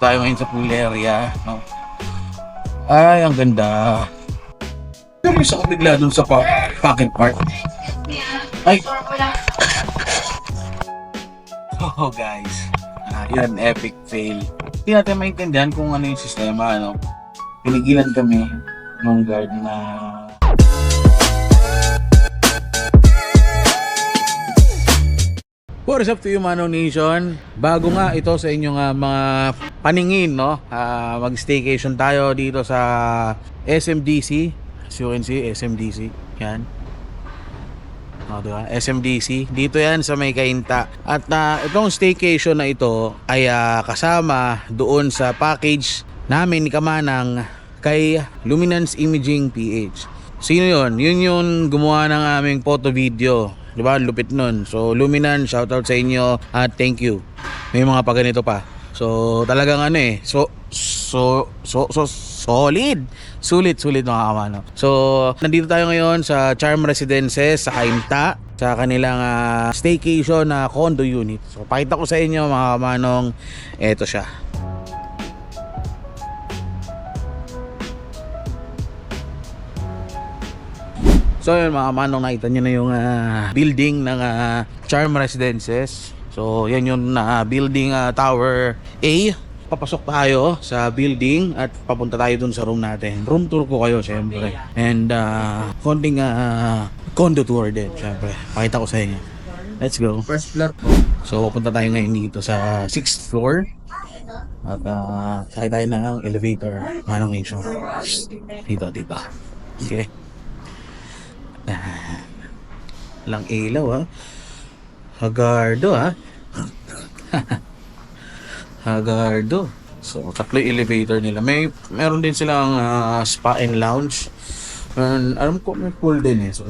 tayo ngayon sa pool area, no? Ay, ang ganda. Curious ako bigla dun sa pocket park. Ay! Oh guys, yan, epic fail. Hindi natin maintindihan kung ano yung sistema, ano. Pinigilan kami ng guard na what is up to you, Manong Nation? Bago nga ito sa inyong mga paningin, no? Mag-staycation tayo dito sa SMDC. As you can see, SMDC. Yan. Diba? SMDC. Dito yan sa may Cainta. At itong staycation na ito ay kasama doon sa package namin ni Kamanang kay Luminance Imaging PH. Sino yun? Yun yung gumawa ng aming photo video. Diba? Lupit nun. So Luminance, shoutout sa inyo at thank you. May mga paganito pa. So talagang ano eh. Solid. Sulit mga kamano. So nandito tayo ngayon sa Charm Residences sa Cainta, sa kanilang staycation na condo unit. So pakita ko sa inyo mga kamanong, eto siya. So yun mga manong, nakita nyo na yung building ng Charm Residences. So yan yung building Tower A. Papasok tayo sa building at papunta tayo dun sa room natin. Room tour ko kayo syempre. And konting condo tour din syempre. Pakita ko sa inyo. Let's go. First floor po. So papunta tayo ngayon dito sa 6th floor. At sakay tayo ng elevator. Manong Nation. Dito. Okay. Lang ilaw Hagardo Hagardo. So tatlo yung elevator nila. Meron din silang spa and lounge. And alam ko may pool din so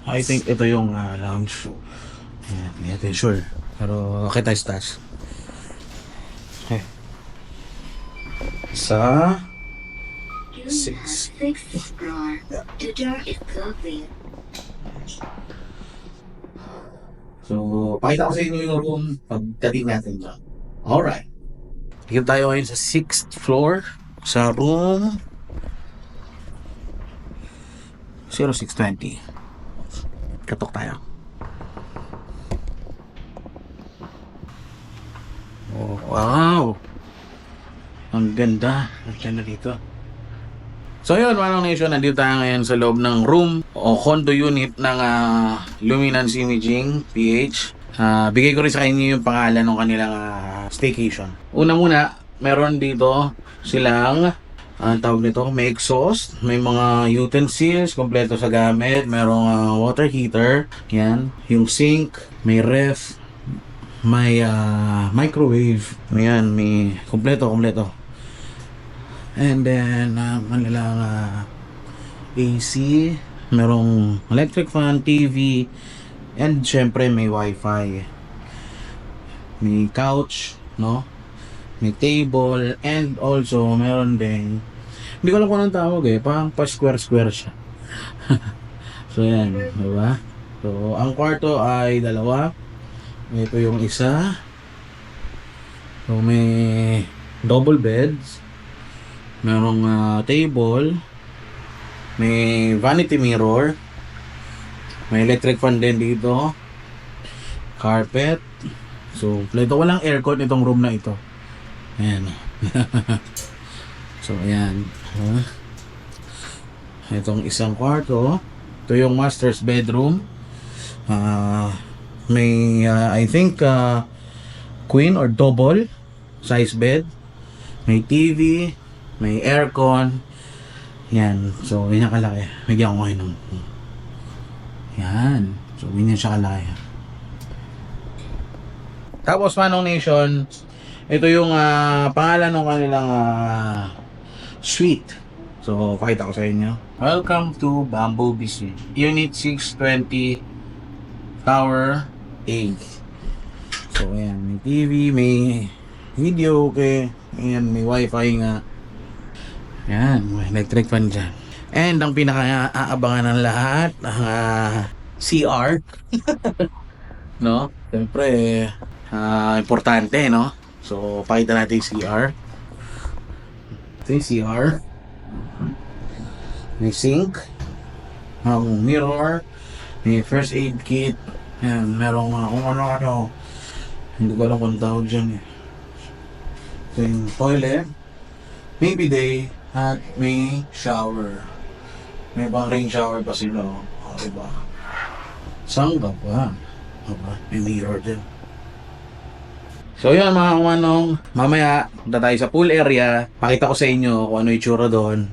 I think ito yung lounge. Hindi natin sure. Pero okay tayo sa taas. Okay. Sa 6th floor. The door is closing. So, pakita ko sa inyo yung room pagdating natin dyan. Alright. Dito tayo ngayon sa 6th floor sa room 0620. Katok tayo. Oh, wow! Ang ganda. Ang ganda dito. So yun, Manong Nation, nandito tayo ngayon sa loob ng room o condo unit ng Luminance Imaging PH. Bigay ko rin sa inyo yung pangalan ng kanilang staycation. Una muna, meron dito silang tawag nito, may exhaust, may mga utensils, kompleto sa gamit, merong water heater, yan, yung sink, may ref, may microwave, ayan, may kompleto. And then kanilang AC, merong electric fan, TV, and syempre may wifi, may couch, no? May table, and also meron din, hindi ko alam kung anong tawag parang pa square siya. So yan, diba? So ang kwarto ay dalawa. Ito yung isa. So may double beds, merong table, may vanity mirror, may electric fan din dito, carpet. So walang aircon itong room na ito. Ayan. So ayan, itong isang kwarto. Ito yung master's bedroom. May I think queen or double size bed, may TV, may aircon. Yan. So ganyan kalaki. Bigyan ko kayo ng yan. So ganyan siya kalaki. Tapos Manong Nation, ito yung pangalan ng kanilang suite. So pakita ko sa inyo. Welcome to Bamboo Suite, Unit 620, Tower A. So ayan, may TV, may video, okay. Ayan, may wifi nga. Ayan, may electric fan dyan. And ang pinaka-aabangan ng lahat, CR. No? Siyempre, importante, no? So, pakita natin yung CR. Ito yung CR. May sink. Mirror. May first aid kit. Yan, merong kung ano-ano. Hindi ko alam kung tawag dyan eh. Ito yung toilet. May bidet. At may shower. May pang rain shower pa sila. O, diba? Saan ka pa? Diba? May mirror din. So yun mga kumanong, mamaya punta tayo sa pool area. Pakita ko sa inyo kung ano yung itsura doon.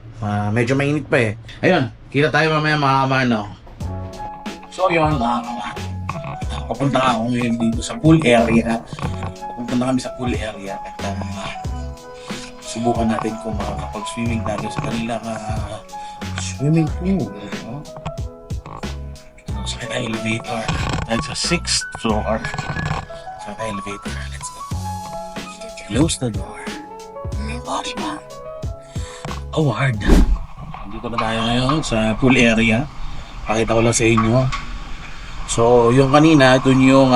Medyo mainit pa eh. Ayun, kita tayo mamaya mga kumanong. So yun mga kumanong, papunta ako ngayon dito sa pool area. Pupunta kami sa pool area at subukan natin kung makakapag-swimming tayo sa kanilang swimming pool. No? So sa elevator, dahil sa 6th floor. Sa elevator, let's go. Close the door. Body map. Award. Dito na tayo ngayon sa pool area. Pakita ko lang sa inyo. So, yung kanina, dun yung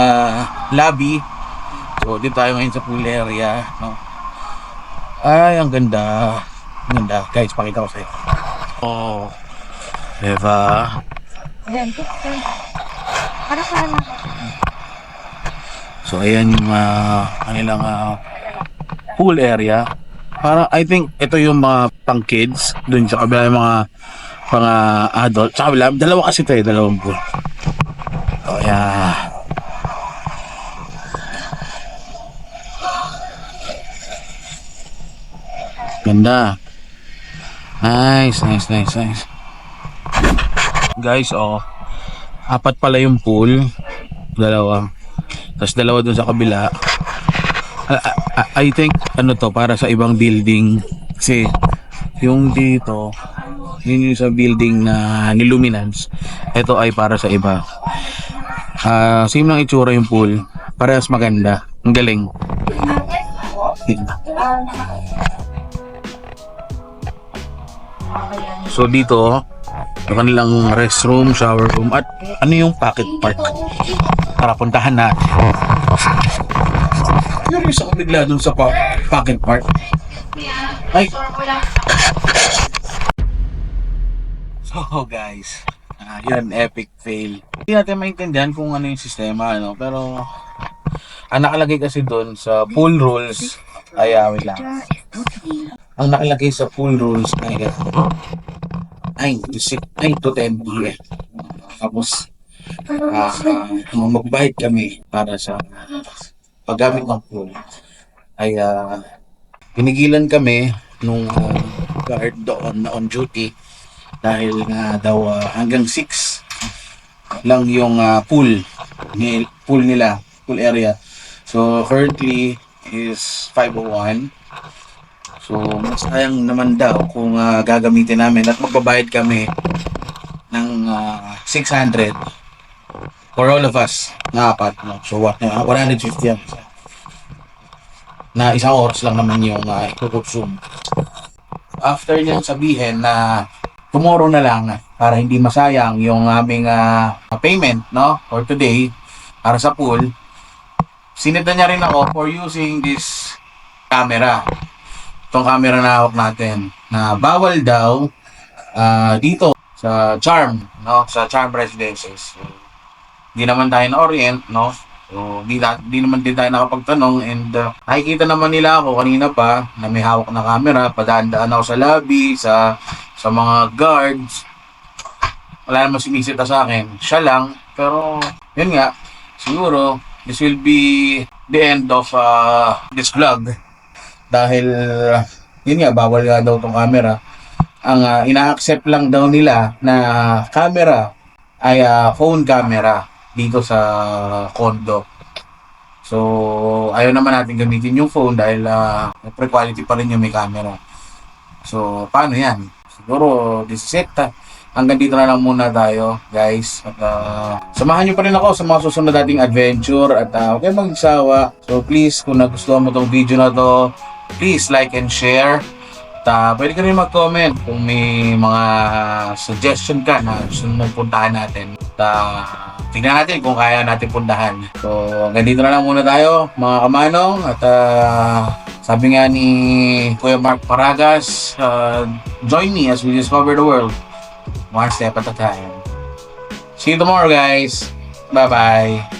lobby. So, dito tayo ngayon sa pool area. No? Ay, ang ganda. Ang ganda. Guys, pakita ko sa inyo. Oh. Diba? So, ayan yung kanilang pool area. Para I think ito yung mga pang kids, dun sa kabila yung mga pang adult. Sa kabila, dalawa kasi ito eh, dalawang pool. So, yeah. Ganda. Nice. Guys, apat pala yung pool. Dalawa. Tapos dalawa dun sa kabila. I think ano to para sa ibang building kasi yung dito yun yung sa building na niluminance, ito ay para sa iba. Same lang itsura yung pool, parehas maganda, ang galing. So dito yung kanilang restroom, shower room at ano yung pocket park, tara puntahan natin. Curious ako bigla dun sa pocket park. Ay! So guys, yun, epic fail. Hindi natin maintindihan kung ano yung sistema, ano? Pero ang nakalagay kasi dun sa pool rules ay, wait lang. Ang nakalagay sa pool rules ay 9 to 10 p.m. Tapos, magbayad kami para sa paggamit ng pool ay pinigilan kami nung guard doon na on duty dahil nga daw hanggang 6 lang yung pool nila, pool area. So currently is 5:01. So mas sayang naman daw kung gagamitin namin at magbabayad kami ng 600 for all of us na apat, no? So what, 150 yan. Na isang oras lang naman yung i-consume. After niyang sabihin na tomorrow na lang para hindi masayang yung aming payment, no, for today para sa pool, sinita niya rin ako for using this camera. Itong camera na hawak natin na bawal daw dito sa Charm, no, sa Charm Residences. Hindi naman tayo na-orient, no? So, di naman din tayo nakapagtanong and nakikita naman nila ako kanina pa na may hawak na camera, padaan-daan ako sa lobby, sa mga guards. Wala naman sinisita sa akin. Siya lang, pero yun nga, siguro this will be the end of this vlog. Dahil yun nga, bawal nga daw tong camera. Ang ina-accept lang daw nila na camera ay phone camera dito sa condo. So, ayaw naman natin gamitin yung phone dahil pre-quality pa rin yung may camera. So, paano yan? Siguro, this is it. Hanggang dito na lang muna tayo, guys. At samahan nyo pa rin ako sa mga susunod nating adventure. At huwag kayong magsawa. So, please, kung nagustuhan mo tong video na to, please like and share. At pwede ka rin mag-comment kung may mga suggestion ka na gusto mong puntahan natin. At tingnan natin kung kaya natin pundahan. So, ganito na lang muna tayo, mga kamanong. At sabi nga ni Kuya Mark Paragas, join me as we discover the world, one step at a time. See you tomorrow, guys. Bye-bye.